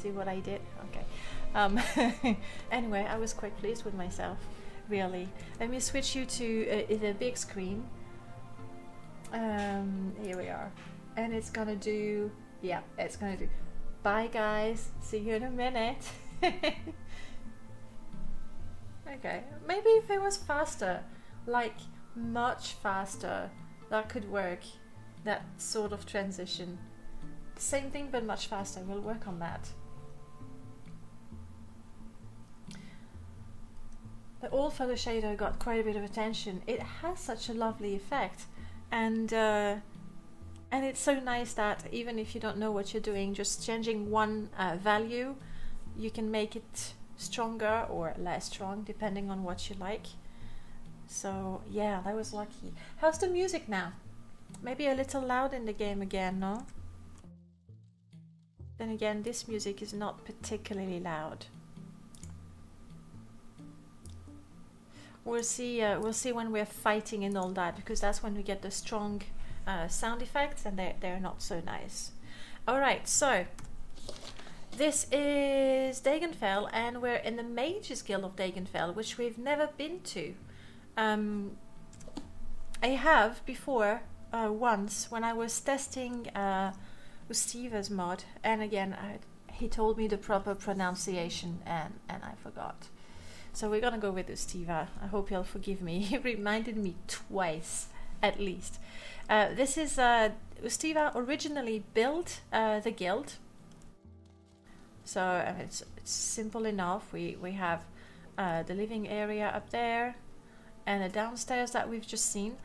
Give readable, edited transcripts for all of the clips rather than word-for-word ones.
See what I did? Okay. Anyway, I was quite pleased with myself, really. Let me switch you to the big screen. Here we are. And it's gonna do, yeah, it's gonna do. Bye guys, see you in a minute. Okay, maybe if it was faster, like much faster, that could work. That sort of transition. Same thing but much faster, we'll work on that. The old photo shader got quite a bit of attention. It has such a lovely effect, and it's so nice that even if you don't know what you're doing, just changing one value, you can make it stronger or less strong depending on what you like. So yeah, that was lucky. How's the music now? Maybe a little loud in the game again, no? Then again, this music is not particularly loud. We'll see when we're fighting and all that, because that's when we get the strong sound effects, and they're not so nice. Alright, so this is Daegonfell, and we're in the Mages Guild of Daegonfell, which we've never been to. I have before, once, when I was testing Ustiva's mod, and again, he told me the proper pronunciation, and I forgot. So we're gonna go with Ustiva. I hope you'll forgive me. He reminded me twice, at least. This is Ustiva originally built the guild. So it's simple enough. We have the living area up there, and the downstairs that we've just seen,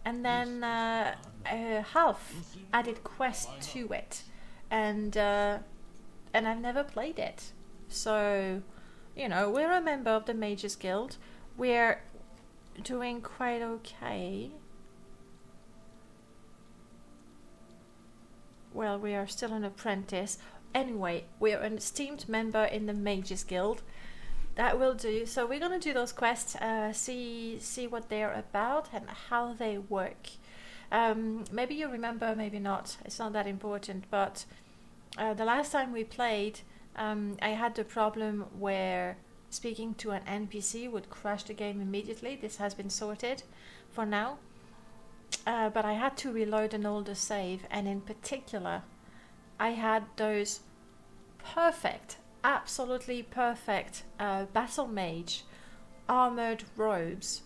and then half added quest to it, and I've never played it. So, you know, we're a member of the Mages Guild. We're doing quite okay. Well, we are still an apprentice. Anyway, we're an esteemed member in the Mages Guild. That will do. So we're gonna do those quests, see what they're about and how they work. Maybe you remember, maybe not. It's not that important. But the last time we played, I had the problem where speaking to an NPC would crash the game immediately. This has been sorted for now. But I had to reload an older save, and in particular, I had those perfect, absolutely perfect battle mage armored robes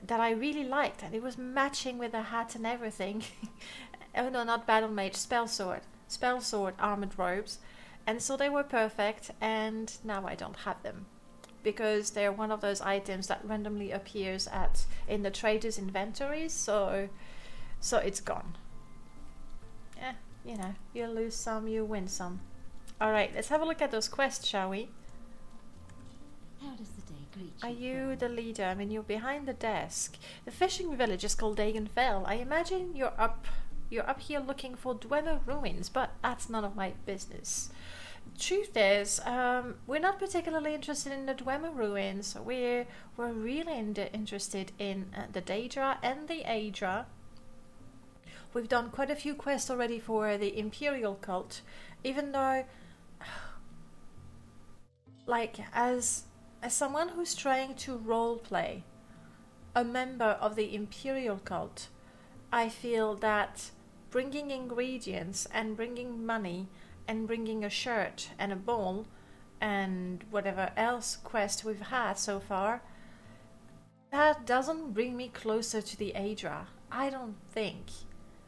that I really liked, and it was matching with the hat and everything. Oh no, not battle mage, spellsword armored robes, and so they were perfect, and now I don't have them because they're one of those items that randomly appears in the traders' inventories, so it's gone. Yeah, you know, you lose some, you win some. Alright, let's have a look at those quests, shall we? How does the day greet you? Are you the leader? I mean, you're behind the desk. The fishing village is called Daegonfell. I imagine you're up here looking for Dwemer ruins, but that's none of my business. Truth is, we're not particularly interested in the Dwemer ruins. We're really interested in the Daedra and the Aedra. We've done quite a few quests already for the Imperial cult, even though, like, as someone who's trying to roleplay a member of the Imperial cult, I feel that bringing ingredients and bringing money and bringing a shirt and a bowl and whatever else quest we've had so far, that doesn't bring me closer to the Aedra. I don't think.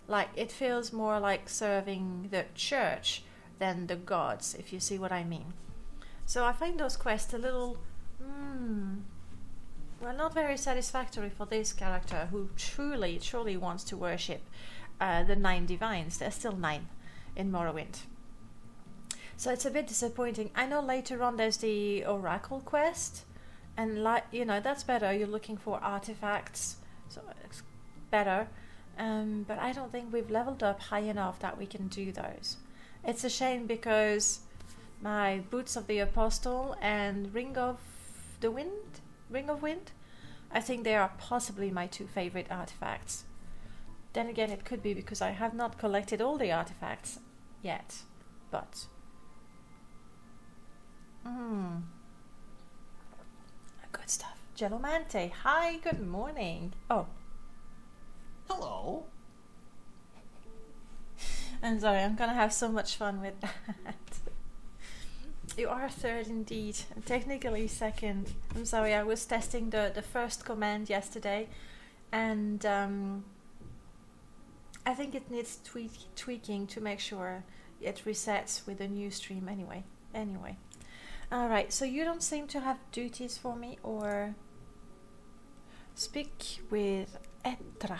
Like, it feels more like serving the church than the gods, if you see what I mean. So I find those quests a little, well, not very satisfactory for this character who truly wants to worship the 9 divines. There's still 9 in Morrowind. So it's a bit disappointing. I know later on there's the Oracle quest, and you know, that's better. You're looking for artifacts, so it's better. But I don't think we've leveled up high enough that we can do those. It's a shame because my Boots of the Apostle and Ring of Wind, I think they are possibly my 2 favorite artifacts. Then again, it could be because I have not collected all the artifacts yet, but Good stuff. Gelomante, hi, good morning. Oh. Hello. I'm sorry, I'm gonna have so much fun with that. You are third indeed, and technically second. I'm sorry, I was testing the first command yesterday, and I think it needs tweaking to make sure it resets with a new stream anyway. Alright, so you don't seem to have duties for me, or speak with Aedra.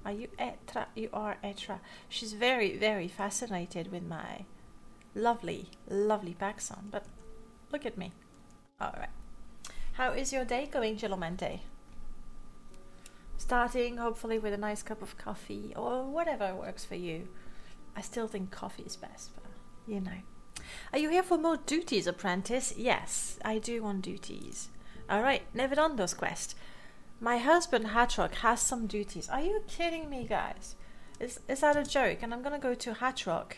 Are you Aedra? You are Aedra. She's very, very fascinated with my lovely background, but look at me. Alright. How is your day going, Gelomante? Starting hopefully with a nice cup of coffee or whatever works for you. I still think coffee is best, but you know. Are you here for more duties, apprentice? Yes, I do want duties. Alright, never done those quests. My husband Hatrock has some duties. Are you kidding me, guys? Is that a joke? And I'm gonna go to Hatrock.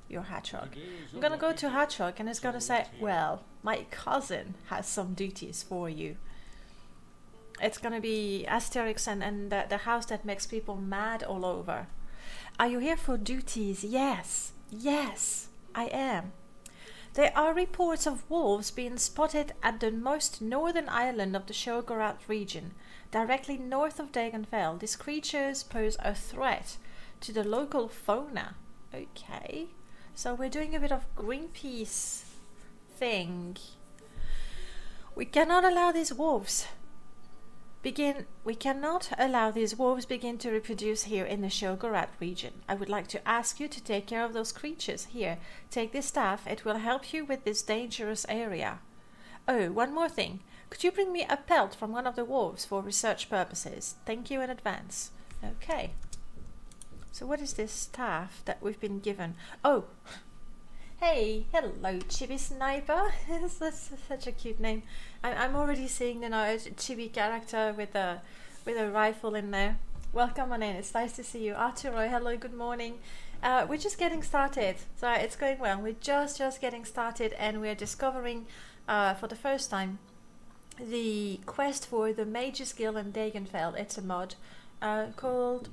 Your Hatrock. I'm gonna go to Hatrock and it's gonna say, well, my cousin has some duties for you. It's gonna be Asterix and the house that makes people mad all over. Are you here for duties? Yes. Yes, I am. There are reports of wolves being spotted at the most northern island of the Shogorat region, directly north of Dagenfell. These creatures pose a threat to the local fauna. Okay, so we're doing a bit of Greenpeace thing. We cannot allow these wolves begin to reproduce here in the Shogorat region. I would like to ask you to take care of those creatures. Here, take this staff. It will help you with this dangerous area. Oh, one more thing. Could you bring me a pelt from one of the wolves for research purposes? Thank you in advance. Okay. So what is this staff that we've been given? Oh! Hey, hello, Chibi Sniper. That's such a cute name. I'm already seeing, a chibi character with a rifle in there. Welcome on in. It's nice to see you, Arturo. Hello, good morning. We're just getting started, so it's going well. We're just getting started, and we're discovering for the first time the quest for the Mages Guild in Dagenfell. It's a mod called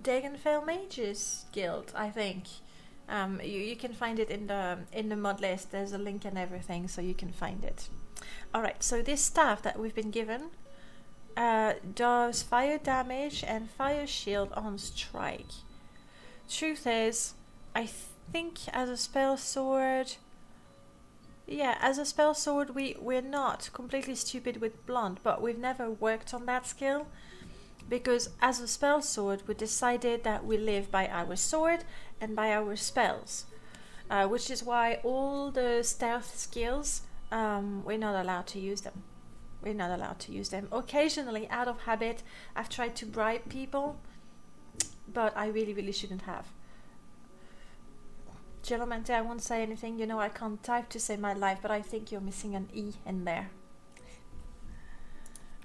Dagenfell Mages Guild, I think. You can find it in the mod list. There's a link and everything, so you can find it. Alright, so this staff that we've been given does fire damage and fire shield on strike. Truth is, I think as a spell sword, we're not completely stupid with blunt, but we've never worked on that skill. Because as a spell sword, we decided that we live by our sword and by our spells, which is why all the stealth skills, we're not allowed to use them. We're not allowed to use them. Occasionally, out of habit, I've tried to bribe people, but I really shouldn't have. Gelomante, I won't say anything. You know I can't type to save my life, but I think you're missing an E in there.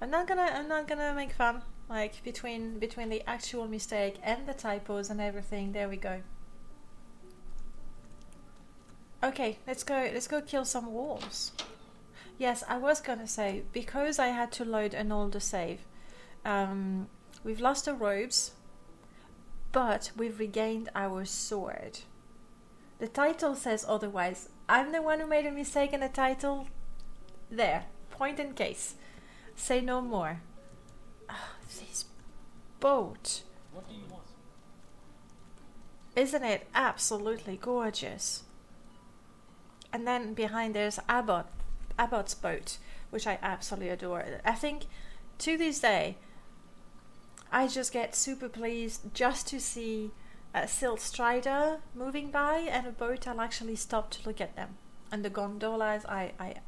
I'm not gonna make fun. Like between the actual mistake and the typos and everything. There we go. Okay, let's go kill some wolves. Yes, I was gonna say, because I had to load an older save, we've lost our robes, but we've regained our sword. The title says otherwise. I'm the one who made a mistake in the title. There, point in case. Say no more. This boat. What do you want? Isn't it absolutely gorgeous? And then behind there's Abbot's boat, which I absolutely adore. I think to this day I just get super pleased just to see a Silt Strider moving by and a boat. I'll actually stop to look at them. And the gondolas, I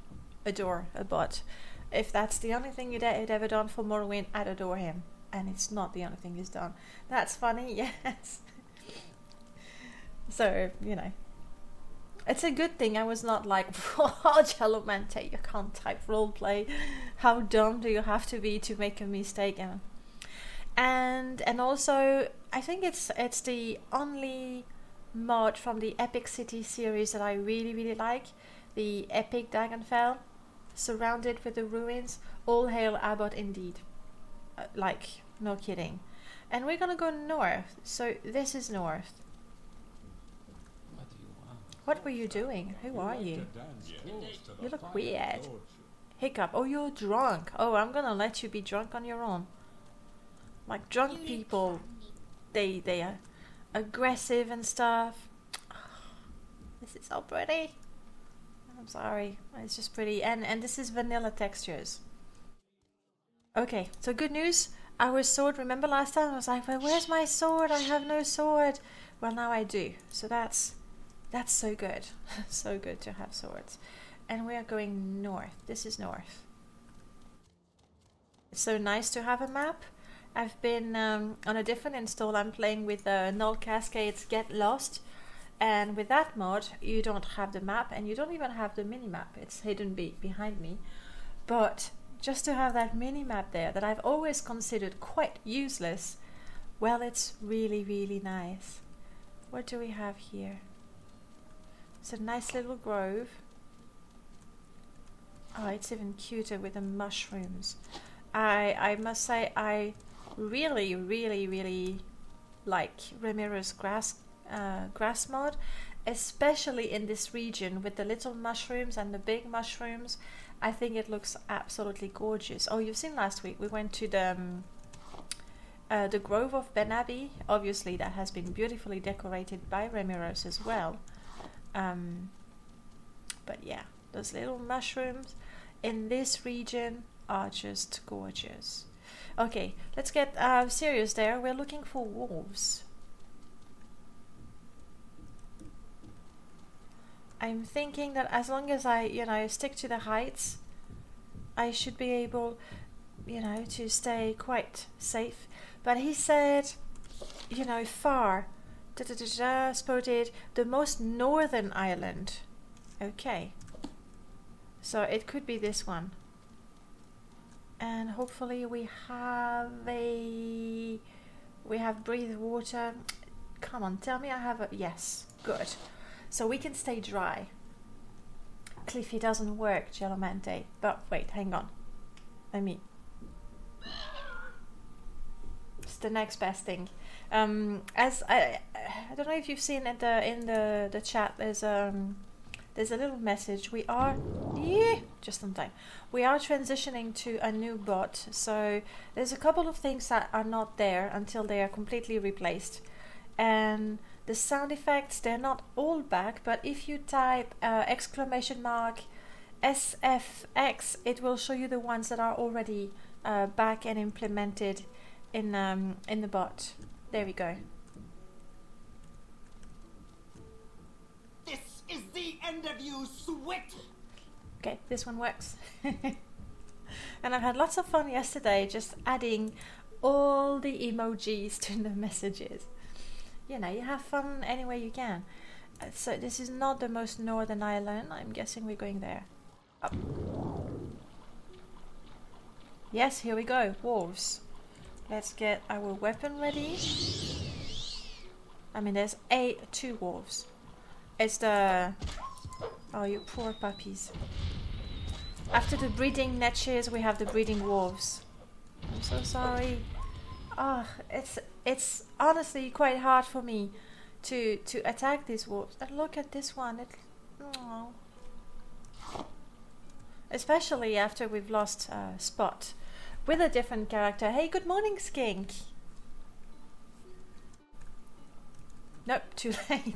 adore Abbot. If that's the only thing he'd ever done for Morrowind, I'd adore him. And it's not the only thing he's done. That's funny, yes. So, you know. It's a good thing I was not like, oh, Gelomante, you can't type roleplay. How dumb do you have to be to make a mistake? And also, I think it's the only mod from the Epic City series that I really like. The Epic Dragonfell, surrounded with the ruins. All hail Abbot indeed. Like, no kidding. And we're gonna go north. So this is north. What do you want? What were you doing? Who are you? You look weird. Hiccup. Oh, you're drunk. Oh, I'm gonna let you be drunk on your own. Like drunk people, they are aggressive and stuff. This is so pretty. I'm sorry, it's just pretty. And this is vanilla textures. Okay, so good news. Our sword. Remember last time I was like, well, where's my sword? I have no sword. Well, now I do. So that's so good. So good to have swords. And we are going north. This is north. It's so nice to have a map. I've been on a different install. I'm playing with Null Cascades Get Lost, and with that mod you don't have the map and you don't even have the mini-map. It's hidden behind me, but just to have that mini-map there that I've always considered quite useless, well, it's really nice. What do we have here? It's a nice little grove. Oh, it's even cuter with the mushrooms. I must say I really like Ramiro's grass mod, especially in this region with the little mushrooms and the big mushrooms. I think it looks absolutely gorgeous. Oh, you've seen last week we went to the Grove of Ben Abbey. Obviously that has been beautifully decorated by Ramiro's as well. But yeah, those little mushrooms in this region are just gorgeous. Okay, let's get serious there. We're looking for wolves. I'm thinking that as long as I, stick to the heights, I should be able, to stay quite safe. But he said, far, spotted the most northern island. Okay. So it could be this one. And hopefully we have breathed water. Come on, tell me I have a... Yes, good. So we can stay dry. Cliffy doesn't work, Gelomante. But wait, hang on. It's the next best thing. As I don't know if you've seen it in the chat. There's a little message. We are just on time. We are transitioning to a new bot, so there's a couple of things that are not there until they are completely replaced. And the sound effects, they're not all back, but if you type !SFX, it will show you the ones that are already back and implemented in the bot. There we go. This is the end of you, sweat! Okay, this one works. And I've had lots of fun yesterday just adding all the emojis to the messages. You have fun any way you can. So this is not the most northern island. I'm guessing we're going there. Up. Yes, here we go. Wolves. Let's get our weapon ready. There's 2 wolves. It's the... Oh, you poor puppies. After the breeding netches, we have the breeding wolves. I'm so sorry. Oh, it's honestly quite hard for me to attack these wolves. And look at this one. Oh. Especially after we've lost Spot with a different character. Hey, good morning, Skink. Nope, too late.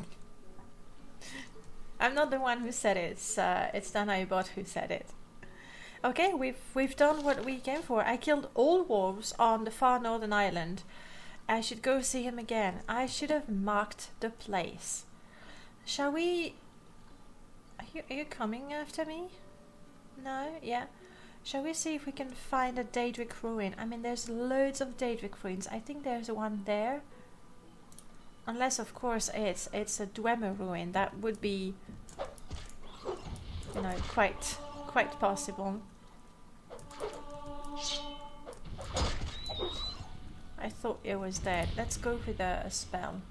I'm not the one who said it. It's Danai who said it. Okay, we've done what we came for. I killed all wolves on the far northern island. I should go see him again. I should have marked the place. Shall we... Are you coming after me? No? Yeah. Shall we see if we can find a Daedric ruin? There's loads of Daedric ruins. I think there's one there. Unless, of course, it's a Dwemer ruin. That would be, quite possible. I thought it was dead. Let's go with a spell.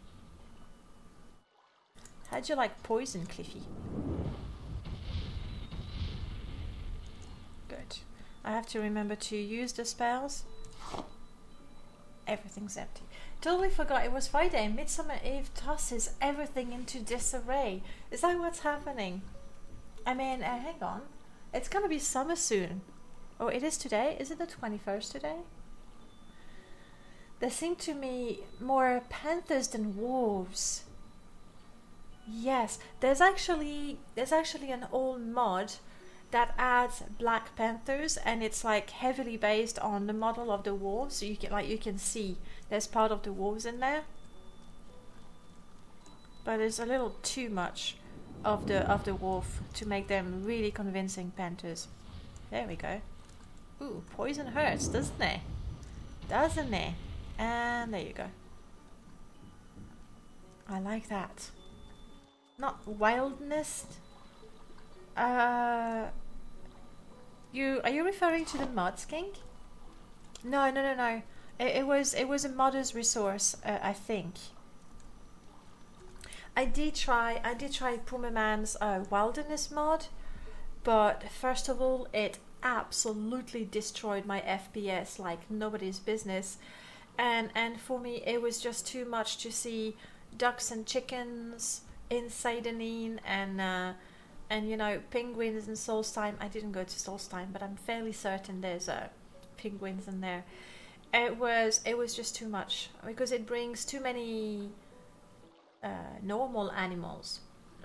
How'd you like poison, Cliffy? Good. I have to remember to use the spells. Everything's empty. Totally forgot it was Friday. Midsummer Eve tosses everything into disarray. Is that what's happening? I mean, hang on. It's gonna be summer soon. Oh, it is today? Is it the 21st today? There seem to me more panthers than wolves. Yes, there's actually an old mod that adds black panthers, and it's like heavily based on the model of the wolves. So you can see there's part of the wolves in there, but there's a little too much of the wolf to make them really convincing panthers. There we go. Ooh, poison hurts, doesn't it? Doesn't it? And there you go. I like that. Not wildness. Are you referring to the mod skink? No. It was a modder's resource, I think. I did try Pumaman's wilderness mod, but first of all, it absolutely destroyed my FPS like nobody's business, and for me it was just too much to see ducks and chickens in Seidenine and you know, penguins in Solstheim. I didn't go to Solstheim, but I'm fairly certain there's penguins in there. It was just too much because it brings too many normal animals,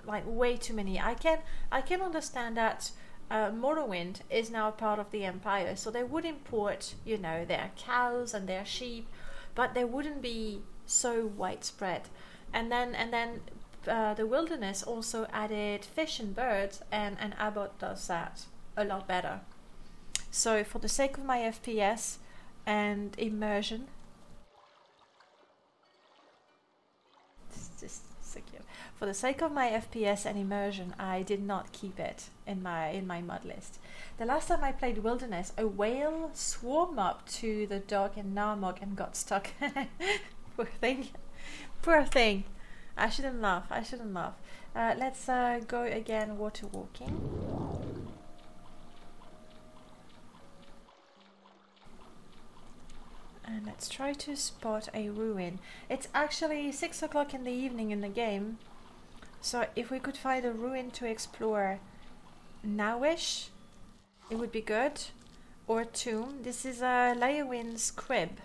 like way too many. I can understand that Morrowind is now part of the Empire, so they would import, you know, their cows and their sheep, but they wouldn't be so widespread. And then the wilderness also added fish and birds, and Abbott does that a lot better. So for the sake of my FPS and immersion, for the sake of my FPS and immersion, I did not keep it in my mod list. The last time I played Wilderness, a whale swarmed up to the dog in Narmog and got stuck. Poor thing. Poor thing. I shouldn't laugh. Let's go again water walking. And let's try to spot a ruin. It's actually 6 o'clock in the evening in the game, so if we could find a ruin to explore nowish, it would be good. Or a tomb. This is Leowin's crib.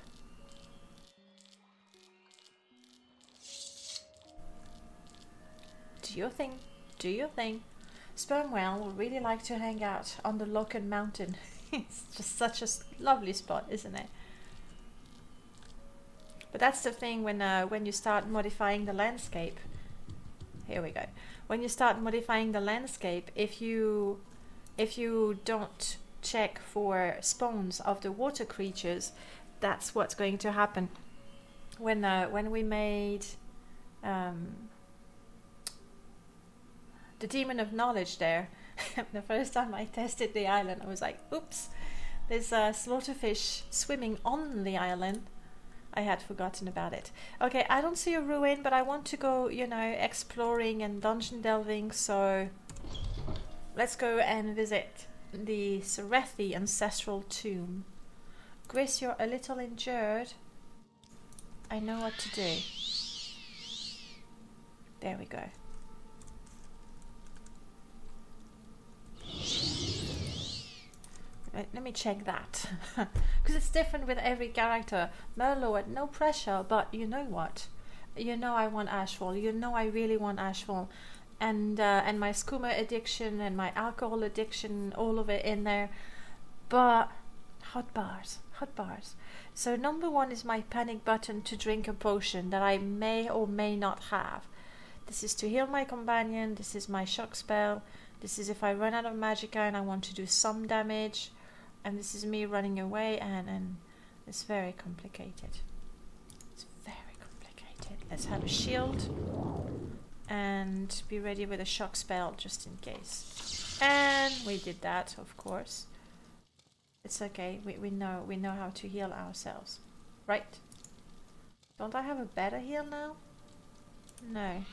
Do your thing. Spermwell would really like to hang out on the Locken Mountain. It's just such a lovely spot, isn't it? But that's the thing when you start modifying the landscape. Here we go. When you start modifying the landscape, if you don't check for spawns of the water creatures, that's what's going to happen. When we made the Demon of Knowledge there, the first time I tested the island, I was like, oops, there's slaughterfish swimming on the island. I had forgotten about it. Okay, I don't see a ruin, but I want to go, you know, exploring and dungeon delving, so let's go and visit the Serethi ancestral tomb. Gris, you're a little injured. I know what to do. There we go. Let me check that, because it's different with every character. Merlord, no pressure, but you know what? You know I want Ashfall. You know I really want Ashfall, and my skooma addiction and my alcohol addiction, all of it in there. But hot bars. So number 1 is my panic button to drink a potion that I may or may not have. This is to heal my companion. This is my shock spell. This is if I run out of magicka and I want to do some damage. And this is me running away, and it's very complicated. It's very complicated. Let's have a shield and be ready with a shock spell just in case. And we did that, of course. It's okay. We know how to heal ourselves, right? Don't I have a better heal now? No.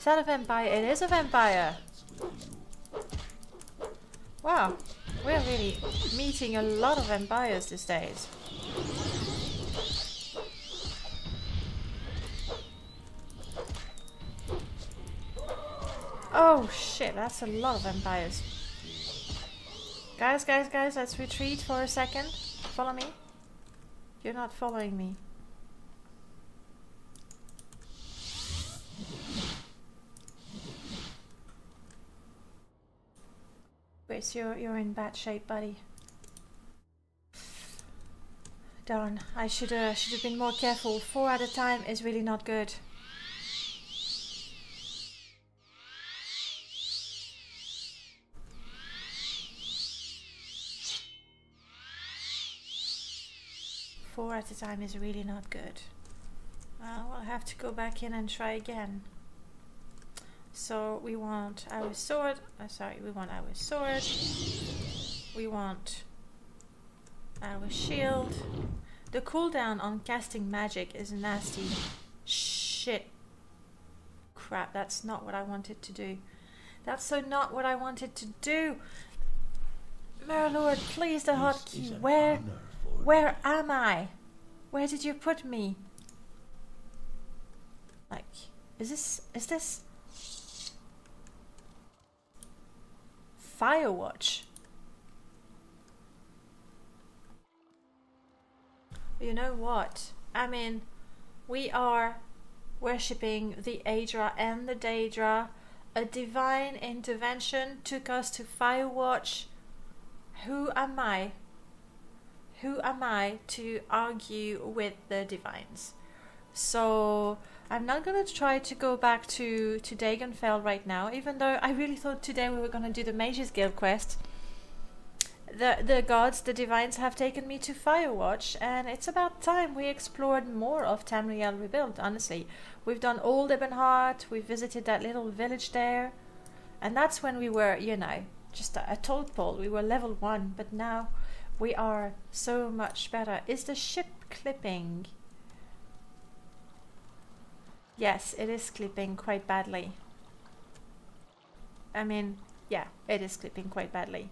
Is that a vampire? It is a vampire. Wow, we're really meeting a lot of vampires these days. Oh shit, that's a lot of vampires. Guys, let's retreat for a second. Follow me. You're not following me. Wait, you're in bad shape, buddy. Darn, I should have been more careful. 4 at a time is really not good. Four at a time is really not good. Well, I'll have to go back in and try again. So we want our sword. We want our sword. We want our shield. The cooldown on casting magic is nasty. Shit. Crap, that's not what I wanted to do. That's so not what I wanted to do. Merlord, please, the hotkey. Where am I? Where did you put me? Like, is this Firewatch? You know what? I mean, we are worshipping the Aedra and the Daedra. A divine intervention took us to Firewatch. Who am I? Who am I to argue with the divines? So I'm not gonna try to go back to Dagonfell right now, even though I really thought today we were gonna do the Mages Guild quest. The gods, the divines, have taken me to Firewatch, and it's about time we explored more of Tamriel Rebuilt, honestly. We've done Old Ebonheart, we visited that little village there, and that's when we were, you know, just a tadpole. We were level 1, but now we are so much better. Is the ship clipping? Yes, it is clipping quite badly. I mean, yeah, it is clipping quite badly.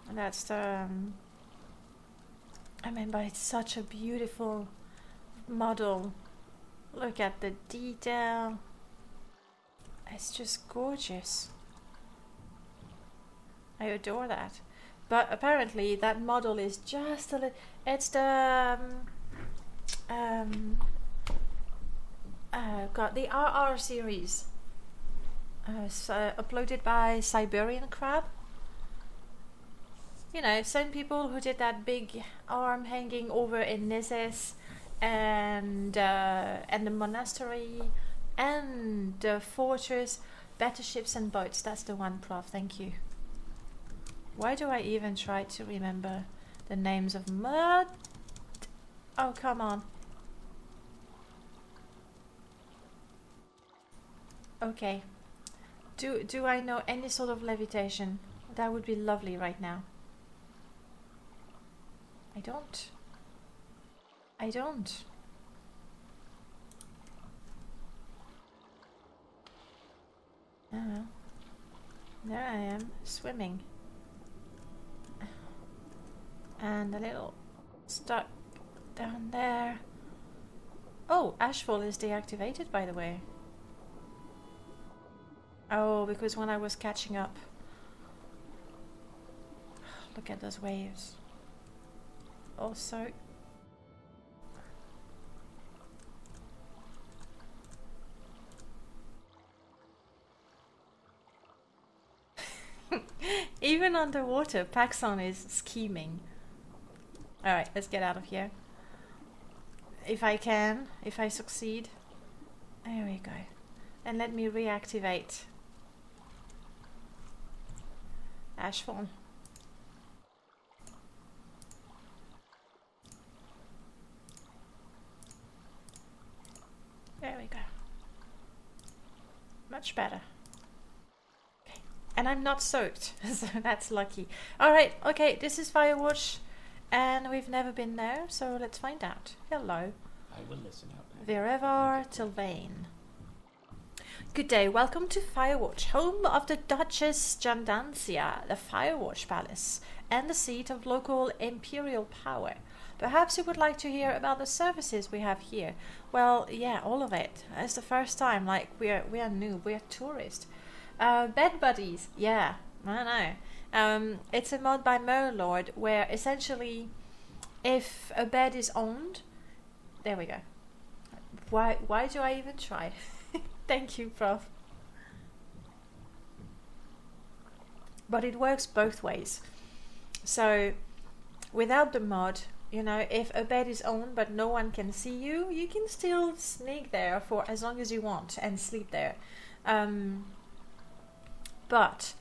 And that's the... I mean, but it's such a beautiful model. Look at the detail. It's just gorgeous. I adore that. But apparently that model is just a little... It's the... God, the RR series. Uploaded by Siberian Crab. You know, same people who did that big arm hanging over in Nizis and the monastery and the fortress, battleships and boats. That's the one, Prof. Thank you. Why do I even try to remember the names of mud? Oh, come on. Okay. Do I know any sort of levitation? That would be lovely right now. I don't. I don't. Oh. There I am, swimming. And a little stuck down there. Oh, Ashfall is deactivated, by the way. Oh, because when I was catching up. Look at those waves. Also, even underwater, Paxson is scheming. Alright, let's get out of here. If I can, if I succeed. There we go. And let me reactivate Ashfall. There we go. Much better. Okay. And I'm not soaked, so that's lucky. Alright, okay, this is Firewatch, and we've never been there, so let's find out. Hello. I will listen out. Wherever Tilvane. Good day, welcome to Firewatch, home of the Duchess Jandancia, the Firewatch Palace, and the seat of local imperial power. Perhaps you would like to hear about the services we have here. Well, yeah, all of it. It's the first time, like, we are new, we are tourists. Bed buddies, yeah, I know. It's a mod by Merlord where essentially if a bed is owned, there we go. Why do I even try? Thank you, Prof. But it works both ways. So without the mod, you know, if a bed is owned but no one can see you, you can still sneak there for as long as you want and sleep there. But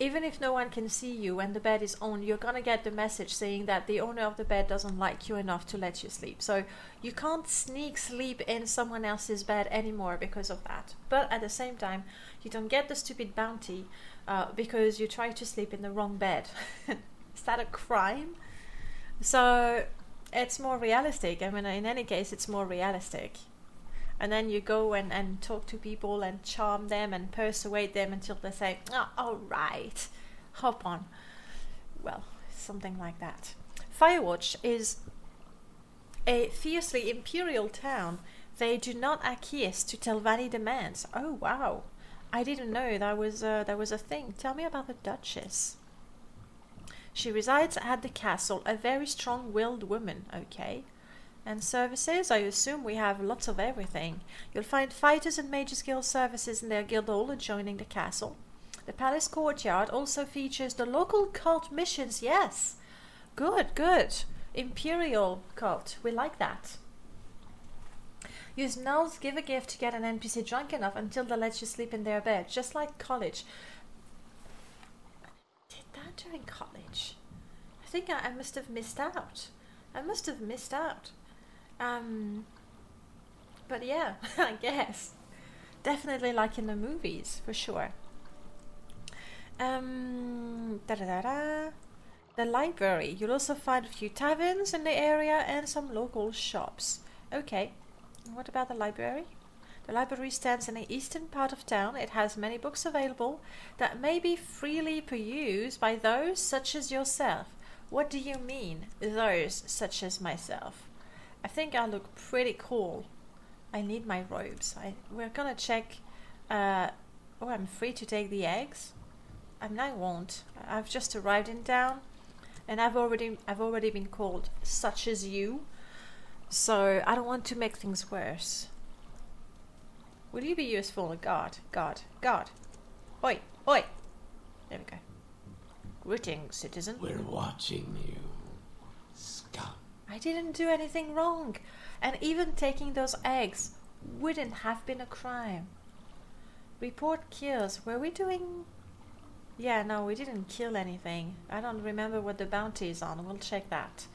even if no one can see you when the bed is owned, you're gonna get the message saying that the owner of the bed doesn't like you enough to let you sleep. So you can't sneak sleep in someone else's bed anymore because of that. But at the same time, you don't get the stupid bounty because you try to sleep in the wrong bed. Is that a crime? So it's more realistic. I mean, in any case, it's more realistic. And then you go and talk to people and charm them and persuade them until they say, oh, all right, hop on. Well, something like that. Firewatch is a fiercely imperial town. They do not acquiesce to Telvanni demands. Oh, wow. I didn't know that was a thing. Tell me about the Duchess. She resides at the castle, a very strong-willed woman. Okay. And services, I assume we have lots of everything. You'll find fighters and mages guild services in their guild hall adjoining the castle. The palace courtyard also features the local cult missions. Yes, good, good. Imperial cult, we like that. Use nulls, give a gift to get an NPC drunk enough until they let you sleep in their bed, just like college. I did that during college. I think I must have missed out. I must have missed out. But yeah, I guess. Definitely like in the movies, for sure. The library. You'll also find a few taverns in the area and some local shops. Okay, what about the library? The library stands in the eastern part of town. It has many books available that may be freely perused by those such as yourself. What do you mean, those such as myself? I think I look pretty cool. I need my robes. We're gonna check. Oh, I'm free to take the eggs. I mean, I won't. I've just arrived in town, and I've already been called such as you. So I don't want to make things worse. Will you be useful? God. Oi, oi. There we go. Greetings, citizen. We're watching you, scum. I didn't do anything wrong, and even taking those eggs wouldn't have been a crime. Report kills. Were we doing... Yeah, no, we didn't kill anything. I don't remember what the bounty is on. We'll check that.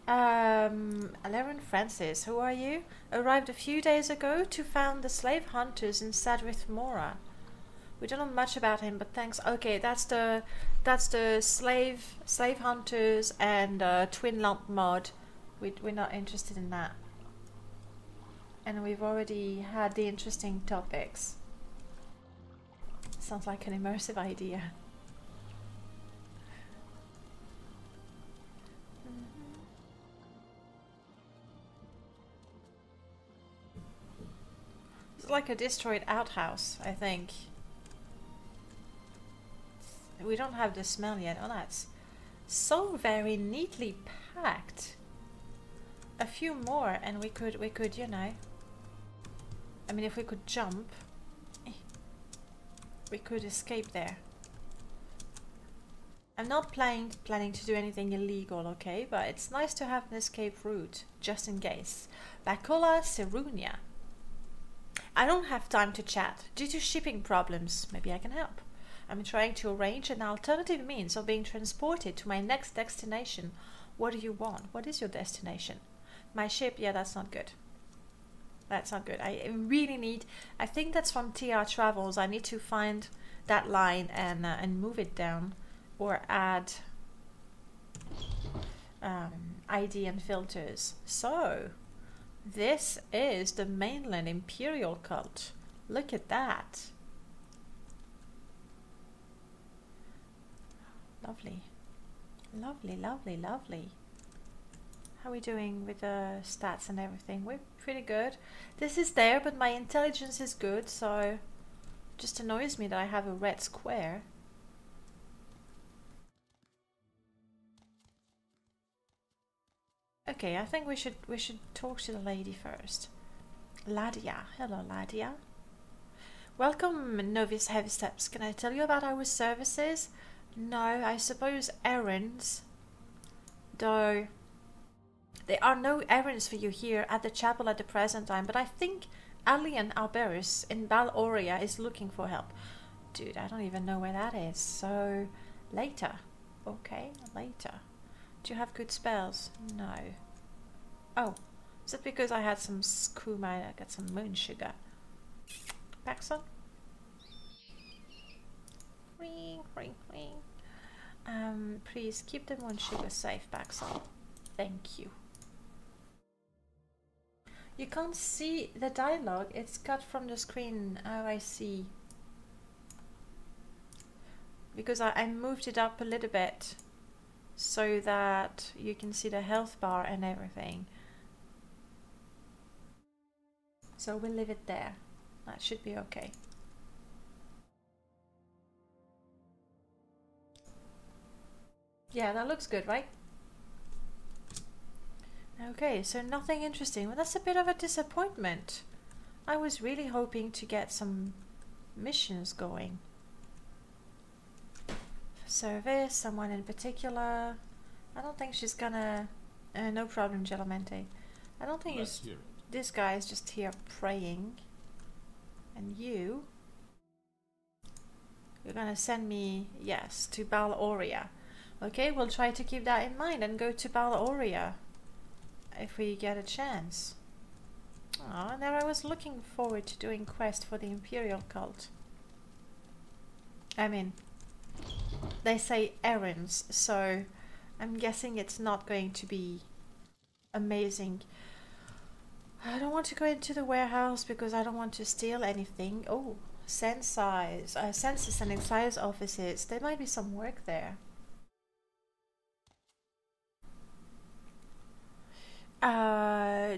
Alaren Francis, who are you? Arrived a few days ago to found the slave hunters in Sadrith Mora. We don't know much about him, but thanks. Okay, that's the slave hunters and twin lamp mod. We're not interested in that. And we've already had the interesting topics. Sounds like an immersive idea. It's like a destroyed outhouse, I think. We don't have the smell yet. Oh, that's so very neatly packed. A few more and we could, you know, I mean, if we could jump, we could escape there. I'm not planning to do anything illegal, okay, but it's nice to have an escape route, just in case. Bacola Serunia. I don't have time to chat, due to shipping problems. Maybe I can help. I'm trying to arrange an alternative means of being transported to my next destination. What do you want? What is your destination? My ship? Yeah, that's not good. That's not good. I really need... I think that's from TR Travels. I need to find that line and move it down. Or add ID and filters. So, this is the mainland Imperial cult. Look at that. Lovely. Lovely, lovely, lovely. How are we doing with the stats and everything? We're pretty good. This is there, but my intelligence is good, so just annoys me that I have a red square. Okay, I think we should talk to the lady first. Ladia. Hello, Ladia. Welcome, Novice Heavy Steps. Can I tell you about our services? No, I suppose errands. Though there are no errands for you here at the chapel at the present time, but I think Alien Alberus in Baloria is looking for help. Dude, I don't even know where that is. So, later. Okay, later. Do you have good spells? No. Oh, is it because I had some skooma? I got some moon sugar. Paxson? Ring, ring, ring. Please keep the moon sugar safe, Paxson. Thank you. You can't see the dialogue, it's cut from the screen. Oh, I see. Because I moved it up a little bit so that you can see the health bar and everything. So we'll leave it there. That should be okay. Yeah, that looks good, right? Okay, so nothing interesting. Well, that's a bit of a disappointment. I was really hoping to get some missions going. Service, someone in particular. I don't think she's gonna... no problem, Gelamente. I don't think this guy is just here praying. And you're gonna send me, yes, to Baloria. Okay, we'll try to keep that in mind and go to Baloria if we get a chance. Oh, and there I was looking forward to doing quest for the Imperial cult. I mean, they say errands, so I'm guessing it's not going to be amazing. I don't want to go into the warehouse because I don't want to steal anything. Oh, census and excise offices. There might be some work there.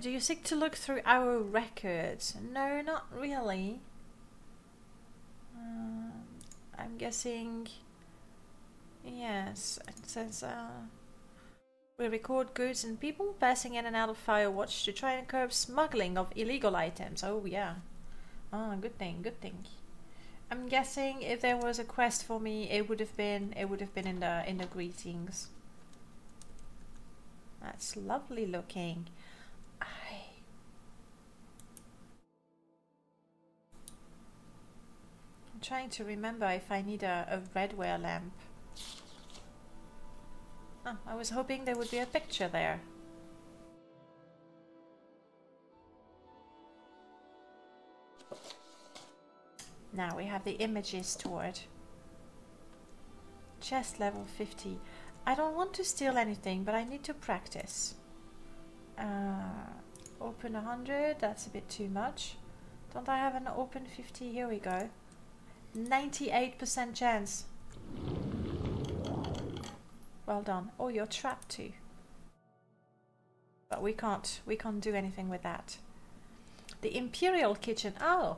Do you seek to look through our records? No, not really. I'm guessing... Yes, it says... we record goods and people passing in and out of Firewatch to try and curb smuggling of illegal items. Oh, yeah. Oh, good thing, good thing. I'm guessing if there was a quest for me, it would have been in the greetings. That's lovely looking. I'm trying to remember if I need a redware lamp. Oh, I was hoping there would be a picture there. Now we have the images stored. Chest level 50. I don't want to steal anything, but I need to practice. Open 100, that's a bit too much. Don't I have an open 50? Here we go. 98% chance. Well done. Oh, you're trapped too. But we can't do anything with that. The Imperial kitchen. Oh,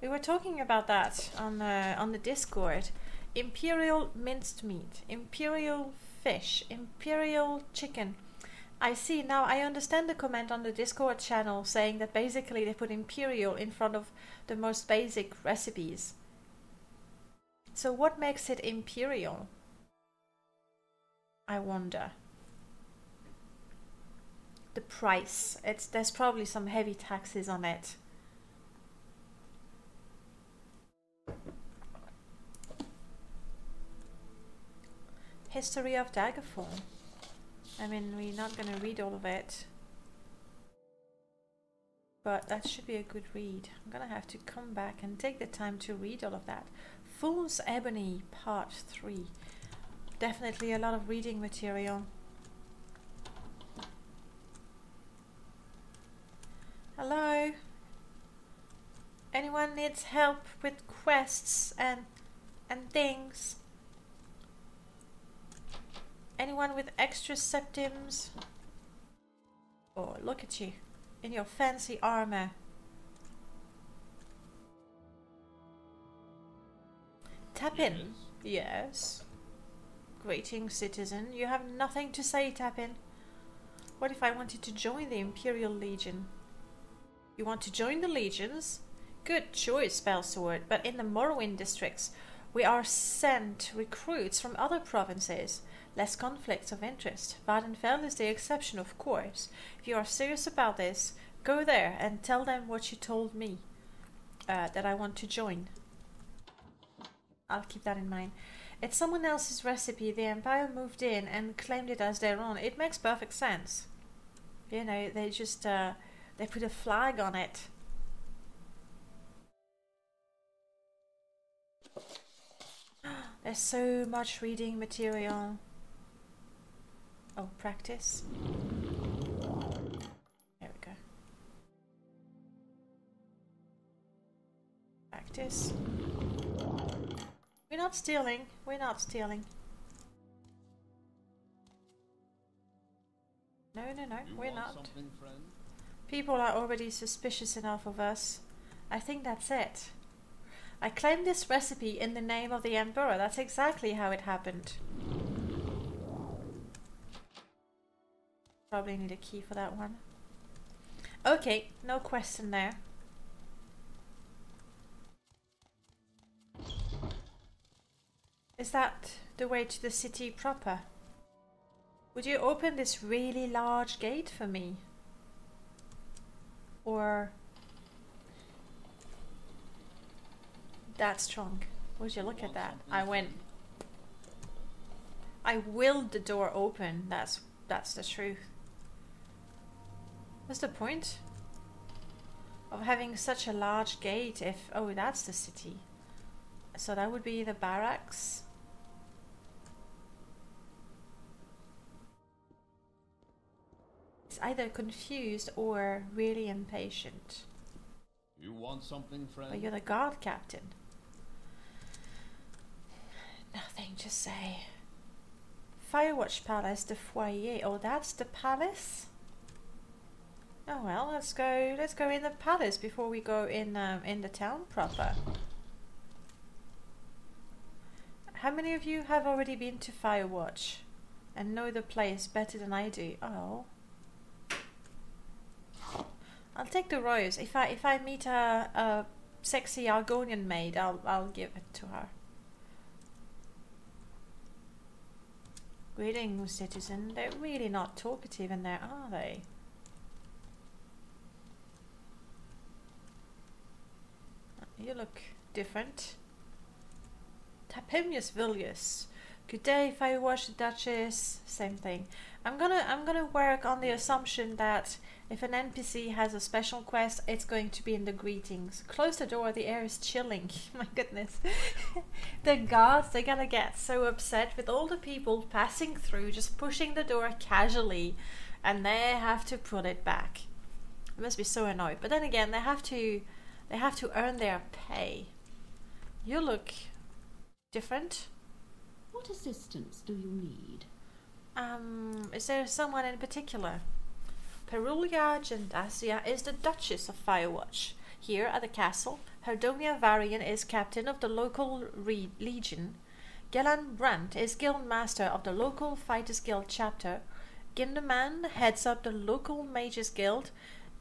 we were talking about that on the Discord. Imperial minced meat, Imperial fish, Imperial chicken. I see, now I understand the comment on the Discord channel saying that basically they put Imperial in front of the most basic recipes. So what makes it Imperial? I wonder. The price. There's probably some heavy taxes on it. History of Daggerfall. I mean, we're not going to read all of it. But that should be a good read. I'm going to have to come back and take the time to read all of that. Fool's Ebony Part 3. Definitely a lot of reading material. Hello. Anyone needs help with quests and things? Anyone with extra septims? Oh, look at you in your fancy armor. Tapin? Yes. Greetings, citizen. You have nothing to say, Tapin. What if I wanted to join the Imperial Legion? You want to join the legions? Good choice, Spellsword, but in the Morrowind districts, we are sent recruits from other provinces. Less conflicts of interest. Vvardenfell is the exception, of course. If you are serious about this, go there and tell them what you told me. That I want to join. I'll keep that in mind. It's someone else's recipe. The Empire moved in and claimed it as their own. It makes perfect sense. You know, they just, they put a flag on it. There's so much reading material. Oh, practice. There we go. Practice. We're not stealing. We're not stealing. No, no, no. We're not. People are already suspicious enough of us. I think that's it. I claimed this recipe in the name of the Emperor. That's exactly how it happened. Probably need a key for that one. Okay, no question there. Is that the way to the city proper? Would you open this really large gate for me? Or... That's strong. Would you look at that? I went... I willed the door open. That's the truth. What's the point of having such a large gate if... Oh, that's the city. So that would be the barracks. It's either confused or really impatient. You want something, friend? But you're the guard captain. Nothing to say. Firewatch Palace, the foyer. Oh, that's the palace? Oh well, let's go in the palace before we go in the town proper. How many of you have already been to Firewatch and know the place better than I do? Oh. I'll take the rose. If I meet a sexy Argonian maid, I'll give it to her. Greetings, citizen. They're really not talkative in there, are they? You look different. Tapimius Villius. Good day, Firewatch Duchess. Same thing. I'm gonna work on the assumption that if an NPC has a special quest, it's going to be in the greetings. Close the door, the air is chilling. My goodness. The guards, they're gonna get so upset with all the people passing through, just pushing the door casually, and they have to put it back. They must be so annoyed. But then again, they have to earn their pay. You look different. What assistance do you need? Is there someone in particular? Perulia Gendasia is the Duchess of Firewatch. Here at the castle, Herdonia Varian is captain of the local legion. Gellan Brandt is guild master of the local Fighters Guild chapter. Ginderman heads up the local mages guild.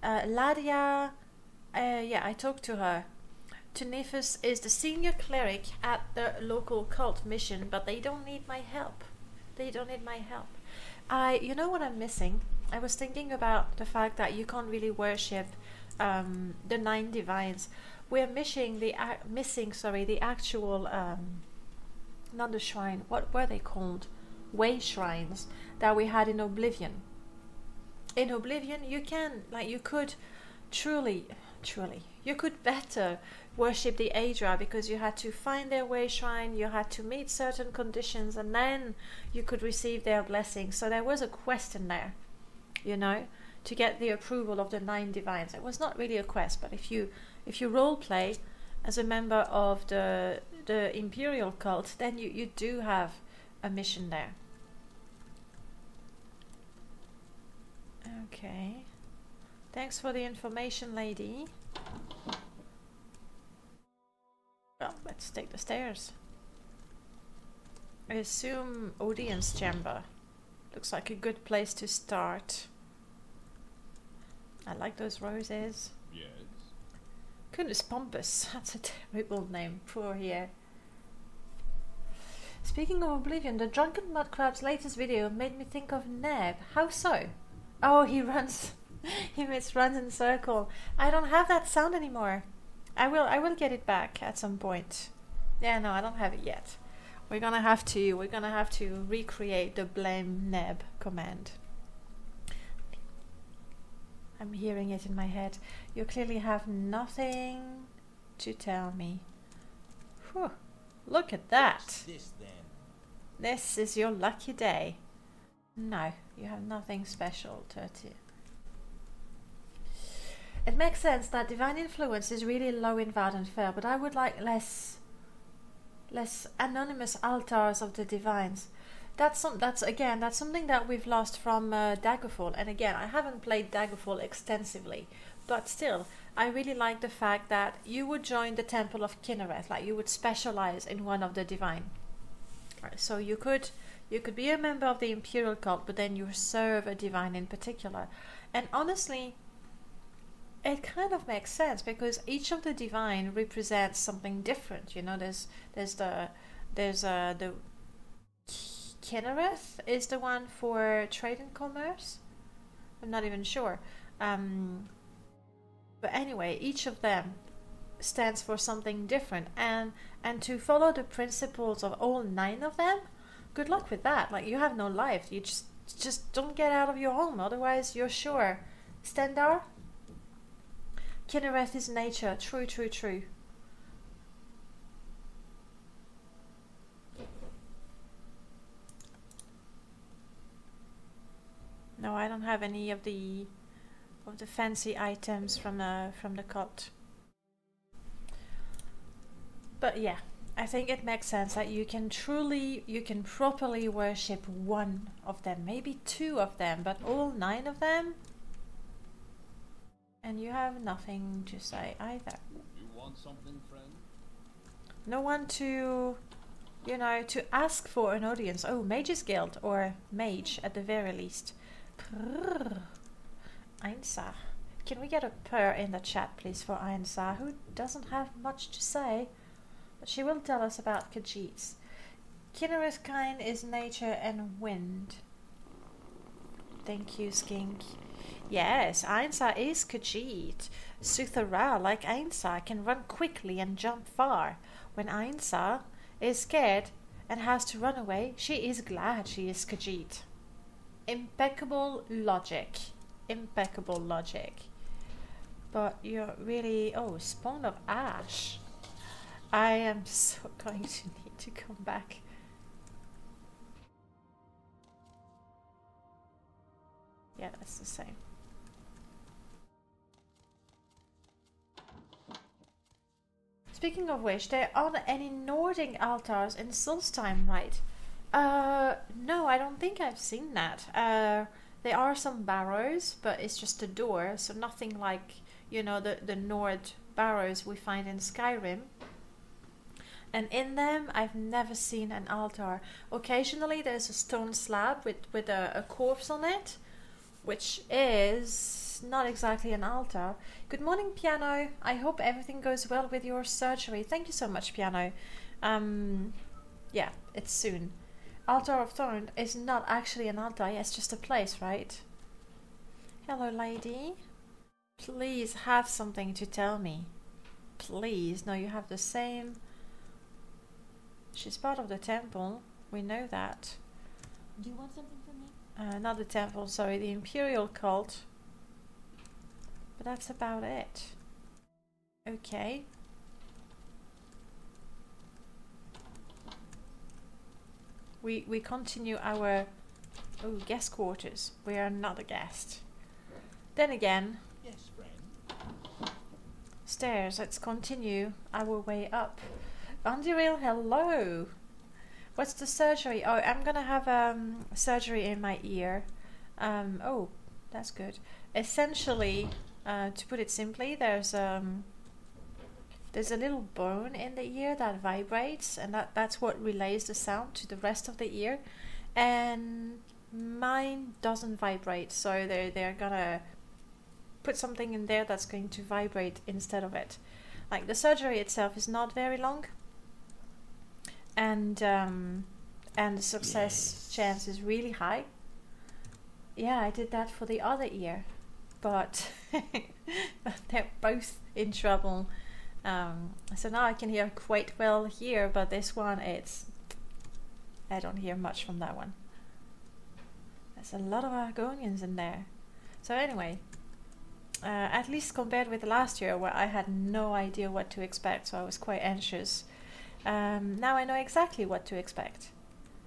Ladia, yeah, I talked to her. Tunifus is the senior cleric at the local cult mission, but they don't need my help. They don't need my help. You know what I'm missing? I was thinking about the fact that you can't really worship the 9 divines. We're missing the actual not the shrine. What were they called? Way shrines that we had in Oblivion. In Oblivion, you could truly, you could better worship the Aedra because you had to find their way shrine, you had to meet certain conditions, and then you could receive their blessing. So there was a quest in there, you know, to get the approval of the 9 divines. It was not really a quest, but if you if you roleplay as a member of the Imperial cult, then you do have a mission there. Okay. Thanks for the information, lady. Well, let's take the stairs. I assume audience chamber. Looks like a good place to start. I like those roses. Yes. Goodness Pompous. That's a terrible name. Poor here. Speaking of Oblivion, the Drunken Mudcrab's latest video made me think of Neb. How so? Oh, he runs. He runs in circle. I don't have that sound anymore. I will get it back at some point. Yeah, no, I don't have it yet. We're gonna have to recreate the blame Neb command. I'm hearing it in my head. You clearly have nothing to tell me. Whew. Look at that. What's this then? This is your lucky day. No, you have nothing special to do. It makes sense that divine influence is really low in Vvardenfell, but I would like less anonymous altars of the divines. That's something that we've lost from Daggerfall. And again, I haven't played Daggerfall extensively, but still, I really like the fact that you would join the Temple of Kinnereth, like you would specialize in one of the divine. Right, so you could be a member of the Imperial cult, but then you serve a divine in particular. And honestly, it kind of makes sense because each of the divine represents something different. You know, there's the Kinnereth is the one for trade and commerce. I'm not even sure. But anyway, each of them stands for something different, and to follow the principles of all 9 of them, good luck with that. Like, you have no life. You just don't get out of your home, otherwise you're sure. Stendar? Kinnereth is nature. True, true, true. No, I don't have any of the fancy items from the cult. But yeah, I think it makes sense that you can properly worship one of them, maybe 2 of them, but all 9 of them, and you have nothing to say either. You want something, friend? No one to, to ask for an audience. Oh, Mages Guild, or Mage at the very least. Prrr. Ainsa. Can we get a purr in the chat, please, for Ainsa, who doesn't have much to say, but she will tell us about Khajiits. Kinnereth kind is nature and wind. Thank you, Skink. Yes, Ainsa is Khajiit. Suthara, like Ainsa, can run quickly and jump far. When Ainsa is scared and has to run away, she is glad she is Khajiit. Impeccable logic. Impeccable logic. But you're really... Oh, Spawn of Ash. I am so going to need to come back. Yeah, that's the same. Speaking of which, there aren't any Nordic altars in Solstheim, right? No, I don't think I've seen that. There are some barrows, but it's just a door, so nothing like, the Nord barrows we find in Skyrim. And in them, I've never seen an altar. Occasionally, there's a stone slab with a corpse on it, which is not exactly an altar. Good morning, Piano. I hope everything goes well with your surgery. Thank you so much, Piano. Yeah, it's soon. Altar of Thorn is not actually an altar. Yeah, it's just a place, right? Hello, lady. Please have something to tell me. Please. No, you have the same. She's part of the temple. We know that. Do you want something from me? Not the temple, sorry, the Imperial cult. But that's about it. Okay. We continue our guest quarters. We are not a guest. Then again, Yes, friend. Stairs. Let's continue our way up. Underhill, hello. What's the surgery? Oh, I'm gonna have surgery in my ear. Oh, that's good. Essentially, to put it simply, there's a little bone in the ear that vibrates, and that's what relays the sound to the rest of the ear. And mine doesn't vibrate, so they're gonna put something in there that's going to vibrate instead of it. Like, the surgery itself is not very long, and the success chance is really high. Yeah, I did that for the other ear, but they're both in trouble. So now I can hear quite well here, but this one, I don't hear much from that one. There's a lot of Argonians in there. So anyway, at least compared with last year, where I had no idea what to expect, so I was quite anxious. Now I know exactly what to expect.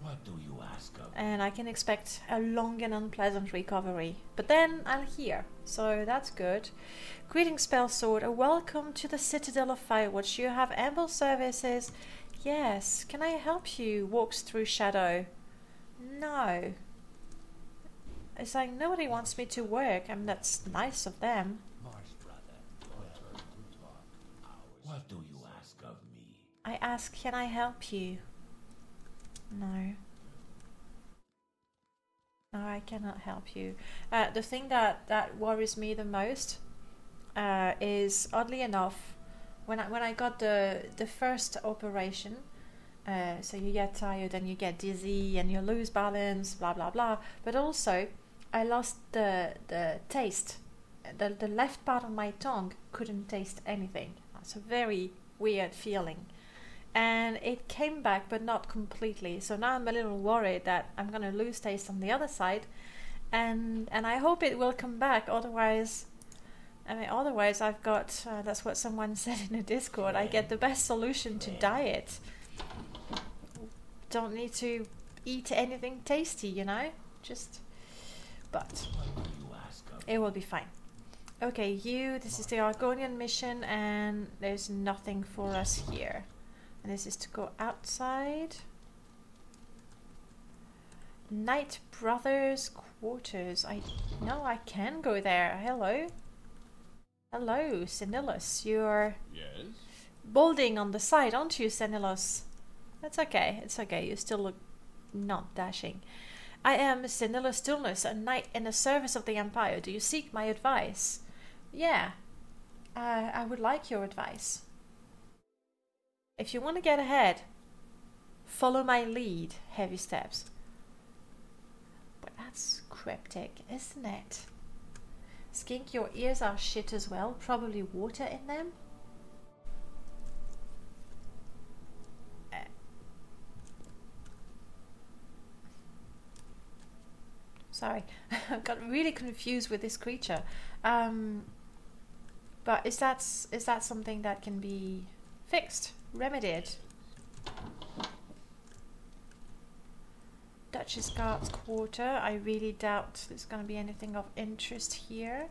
What do you ask of? And I can expect a long and unpleasant recovery. But then I'll hear, so that's good. Greetings, Spellsword. Welcome to the Citadel of Firewatch. You have ample services. Yes. Can I help you? Walks through shadow. No. It's like nobody wants me to work. I mean, that's nice of them. What do you ask of me? I ask, can I help you? No. No, I cannot help you. The thing that worries me the most is, oddly enough, when I got the first operation, so you get tired and you get dizzy and you lose balance, blah blah blah. But also, I lost the taste. The left part of my tongue couldn't taste anything. It's a very weird feeling. And it came back, but not completely. So now I'm a little worried that I'm going to lose taste on the other side. And I hope it will come back. Otherwise I've got, that's what someone said in the Discord, I get the best solution to diet. Don't need to eat anything tasty, you know? But it will be fine. Okay, this is the Argonian mission, and there's nothing for us here. And this is to go outside. Knight Brothers quarters. I can go there. Hello. Hello, Senilus. You're balding on the side, aren't you, Senilus? That's okay. It's okay. You still look not dashing. I am Senilus Stillness, a knight in the service of the Empire. Do you seek my advice? Yeah. I would like your advice. If you want to get ahead, follow my lead, heavy steps. But that's cryptic, isn't it? Skink, your ears are shit as well. Probably water in them. Sorry, I got really confused with this creature. But is that something that can be fixed? Remedied. Duchess Guard's quarter. I really doubt there's going to be anything of interest here.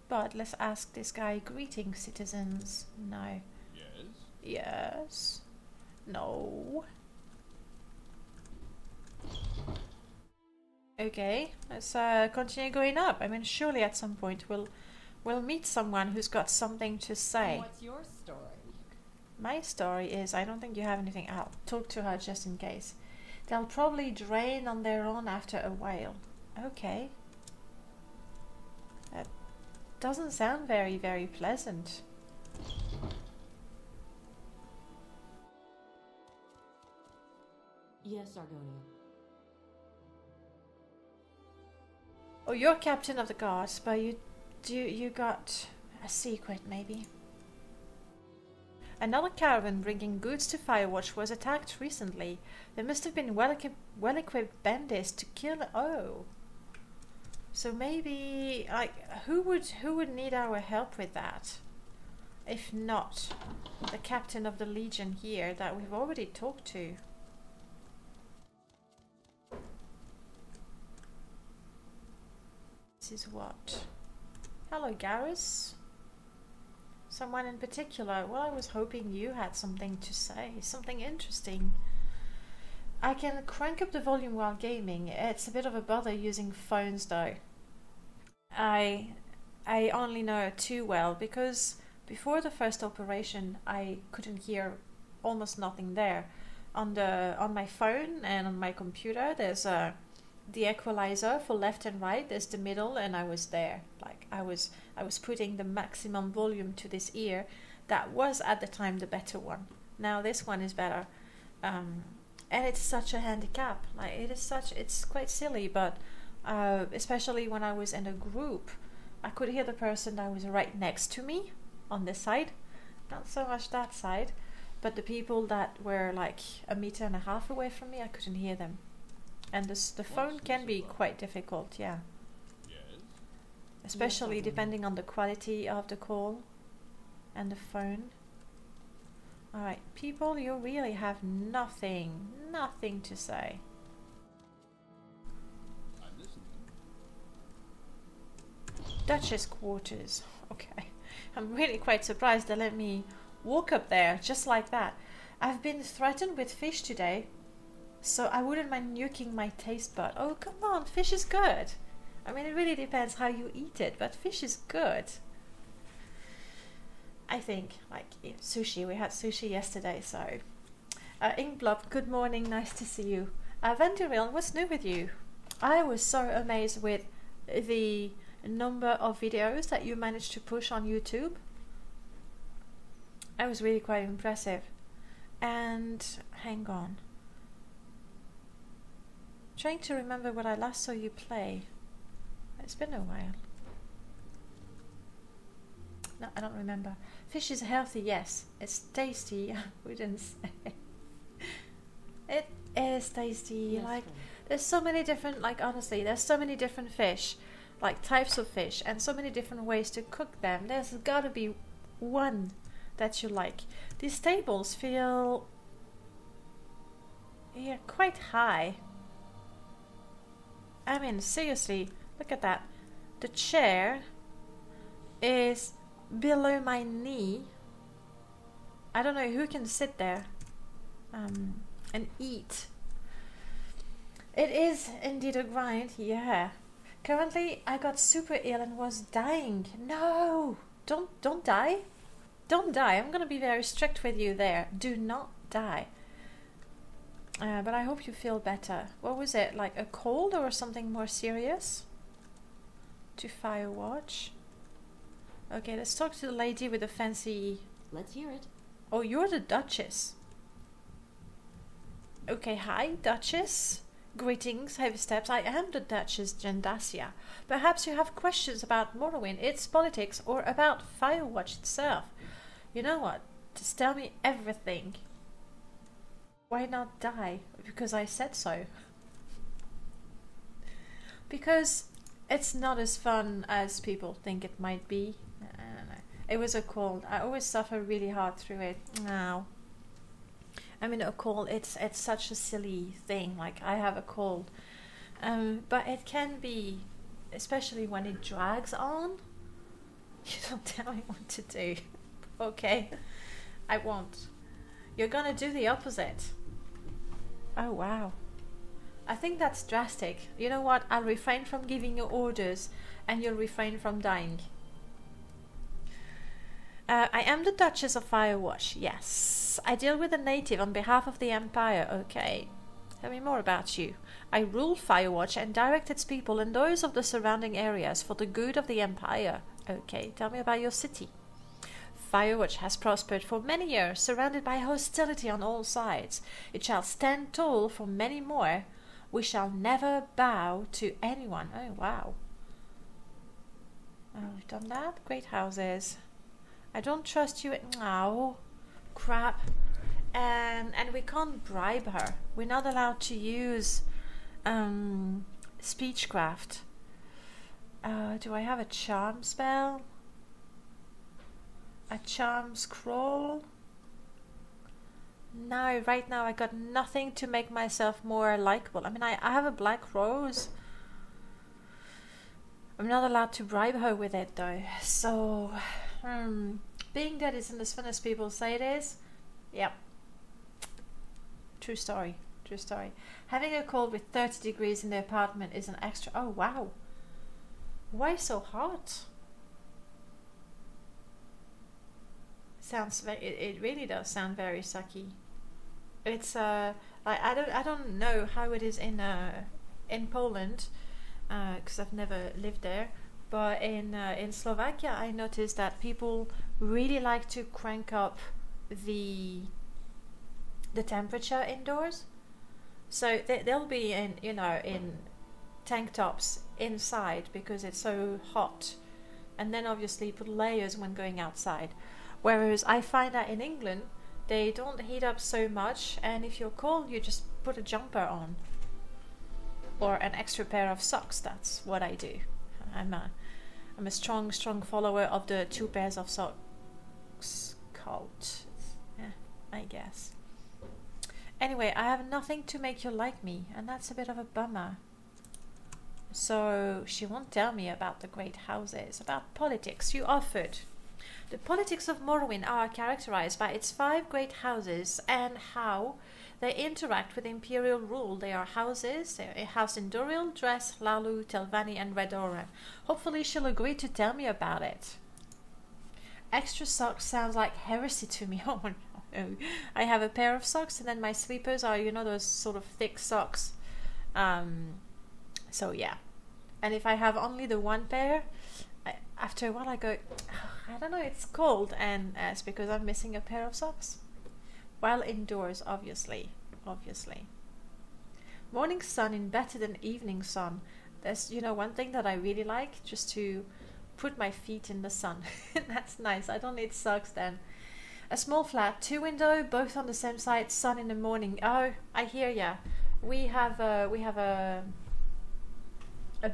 But let's ask this guy. Greetings, citizens. No. Yes? Yes. No. Okay, let's continue going up. I mean, surely at some point we'll meet someone who's got something to say. What's your story? My story is, I don't think you have anything. I'll talk to her just in case. They'll probably drain on their own after a while. Okay. That doesn't sound very, very pleasant. Yes, Argonian. Oh, you're captain of the guards, but you got a secret, maybe? Another caravan bringing goods to Firewatch was attacked recently. There must have been well-equipped bandits to kill. Oh, so maybe who would need our help with that? If not the captain of the Legion here that we've already talked to. This is what? Hello, Garrus. Someone in particular? Well, I was hoping you had something to say, something interesting. I can crank up the volume while gaming. It's a bit of a bother using phones though. I only know too well because before the first operation I couldn't hear almost nothing there. On my phone and on my computer there's the equalizer for left and right, there's the middle, and I was there. Like I was putting the maximum volume to this ear. That was at the time the better one. Now this one is better. And it's such a handicap. Like it's quite silly, but especially when I was in a group, I could hear the person that was right next to me on this side, not so much that side, but the people that were like 1.5 meters away from me, I couldn't hear them. And the phone can be quite difficult, yeah. Yes. Especially depending on the quality of the call and the phone. Alright, people, you really have nothing to say. I'm listening. Duchess quarters. Okay. I'm really quite surprised they let me walk up there just like that. I've been threatened with fish today, so I wouldn't mind nuking my taste bud. Oh, come on, fish is good. I mean, it really depends how you eat it, but fish is good. I think, like sushi. We had sushi yesterday, so. Inkblob, good morning, nice to see you. Venturil, what's new with you? I was so amazed with the number of videos that you managed to push on YouTube. That was really quite impressive. And hang on. Trying to remember what I last saw you play. It's been a while. No, I don't remember. Fish is healthy, yes. It's tasty, I wouldn't say. It is tasty. Yes, like, friend. there's so many different, like, honestly, there's so many different fish, like types of fish, and so many different ways to cook them. There's gotta be one that you like. These tables feel, yeah, quite high. I mean, seriously, look at that. The chair is below my knee. I don't know who can sit there and eat. It is indeed a grind, yeah. Currently, I got super ill and was dying. No! Don't die. Don't die. I'm gonna be very strict with you there. Do not die. But I hope you feel better. What was it? Like a cold or something more serious? To Firewatch. Okay, let's talk to the lady with the fancy... Let's hear it. Oh, you're the Duchess. Okay, hi, Duchess. Greetings, heavy steps. I am the Duchess Gendacia. Perhaps you have questions about Morrowind, its politics, or about Firewatch itself. You know what? Just tell me everything. Why not die? Because I said so. Because it's not as fun as people think it might be. I don't know. It was a cold. I always suffer really hard through it. No. I mean, a cold, it's such a silly thing. Like, I have a cold. But it can be, especially when it drags on. You don't tell me what to do. Okay. I won't. You're gonna do the opposite. Oh, wow. I think that's drastic. You know what? I'll refrain from giving you orders, and you'll refrain from dying. I am the Duchess of Firewatch, yes. I deal with the native on behalf of the Empire, okay. Tell me more about you. I rule Firewatch and direct its people and those of the surrounding areas for the good of the Empire. Okay, tell me about your city. Firewatch has prospered for many years, surrounded by hostility on all sides. It shall stand tall for many more. We shall never bow to anyone. Oh, wow. Oh, we've done that. Great houses. I don't trust you. Oh, crap. And we can't bribe her. We're not allowed to use speechcraft. Do I have a charm spell? A charm scroll? No, right now I got nothing to make myself more likable. I mean, I have a black rose. I'm not allowed to bribe her with it though. So, being dead isn't as fun as people say it is. Yep. True story. True story. Having a cold with 30 degrees in the apartment is an extra... Oh, wow. Why so hot? Sounds very... It really does sound very sucky. It's, I don't know how it is in Poland, because I've never lived there. But in Slovakia, I noticed that people really like to crank up the temperature indoors. So they'll be in tank tops inside because it's so hot, and then obviously put layers when going outside. Whereas I find that in England they don't heat up so much, and if you're cold you just put a jumper on or an extra pair of socks. That's what I do. I'm a strong follower of the 2 pairs of socks cult. Yeah, I guess. Anyway, I have nothing to make you like me, and that's a bit of a bummer. So she won't tell me about the great houses, about politics. You offered. The politics of Morrowind are characterized by its 5 great houses and how they interact with imperial rule. They are houses, a house in Duril, Dres, Hlaalu, Telvanni and Redoran. Hopefully she'll agree to tell me about it. Extra socks sounds like heresy to me. Oh no. I have a pair of socks, and then my sleepers are, you know, those sort of thick socks. So yeah. And if I have only the 1 pair, after a while I go, oh, I don't know, it's cold, and it's because I'm missing a pair of socks. While indoors, obviously. Morning sun is better than evening sun. There's, you know, one thing that I really like, just to put my feet in the sun. That's nice. I don't need socks then. A small flat, 2 windows, both on the same side, sun in the morning. Oh, I hear ya. We have a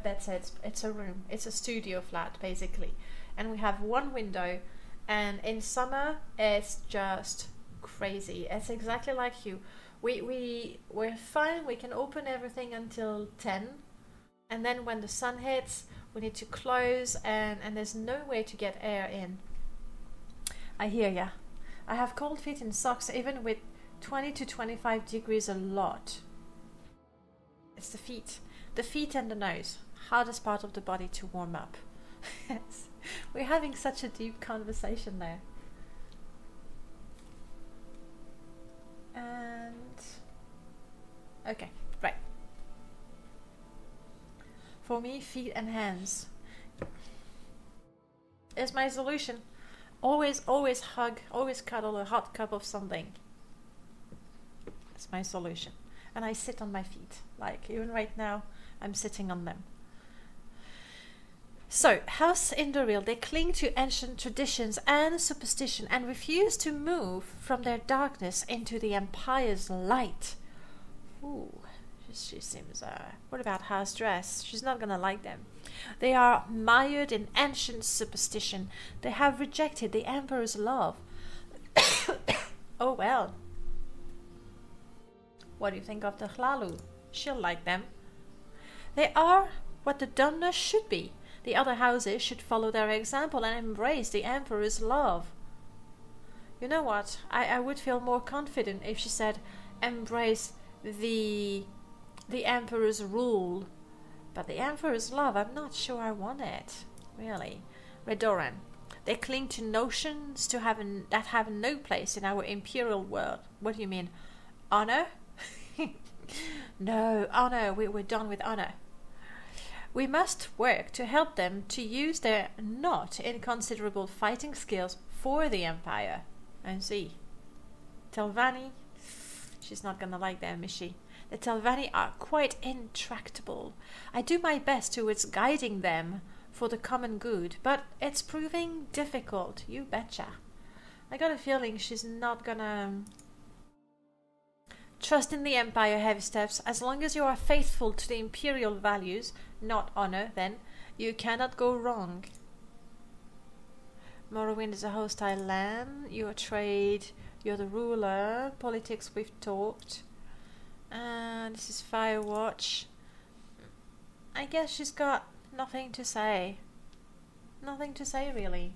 bedstead. It's a room. It's a studio flat basically, and we have 1 window. And in summer, it's just crazy. It's exactly like you. We're fine. We can open everything until 10, and then when the sun hits, we need to close, and there's no way to get air in. I hear ya. I have cold feet in socks even with 20 to 25 degrees a lot. It's the feet and the nose. Hardest part of the body to warm up. Yes. We're having such a deep conversation there. And okay, right. For me, feet and hands is my solution. Always hug, always cuddle a hot cup of something. That's my solution. And I sit on my feet. Like, even right now, I'm sitting on them. So, House in Duril, they cling to ancient traditions and superstition and refuse to move from their darkness into the Empire's light. Ooh, she seems... what about House Dress? She's not gonna like them. They are mired in ancient superstition. They have rejected the Emperor's love. Oh well. What do you think of the Hlaalu? She'll like them. They are what the Dunmer should be. The other houses should follow their example and embrace the Emperor's love. You know what? I would feel more confident if she said, embrace the Emperor's rule. But the Emperor's love, I'm not sure I want it. Really. Redoran. They cling to notions that have no place in our imperial world. What do you mean? Honor? No, honor. We're done with honor. We must work to help them to use their not inconsiderable fighting skills for the Empire. And see. Telvanni, she's not gonna like them, is she? The Telvanni are quite intractable. I do my best towards guiding them for the common good, but it's proving difficult, you betcha. I got a feeling she's not gonna trust in the Empire, Heavy Steps. As long as you are faithful to the imperial values, not honor, then you cannot go wrong. Morrowind is a hostile land. Your trade, you're the ruler. Politics, we've talked. And this is Firewatch. I guess she's got nothing to say. Nothing to say, really.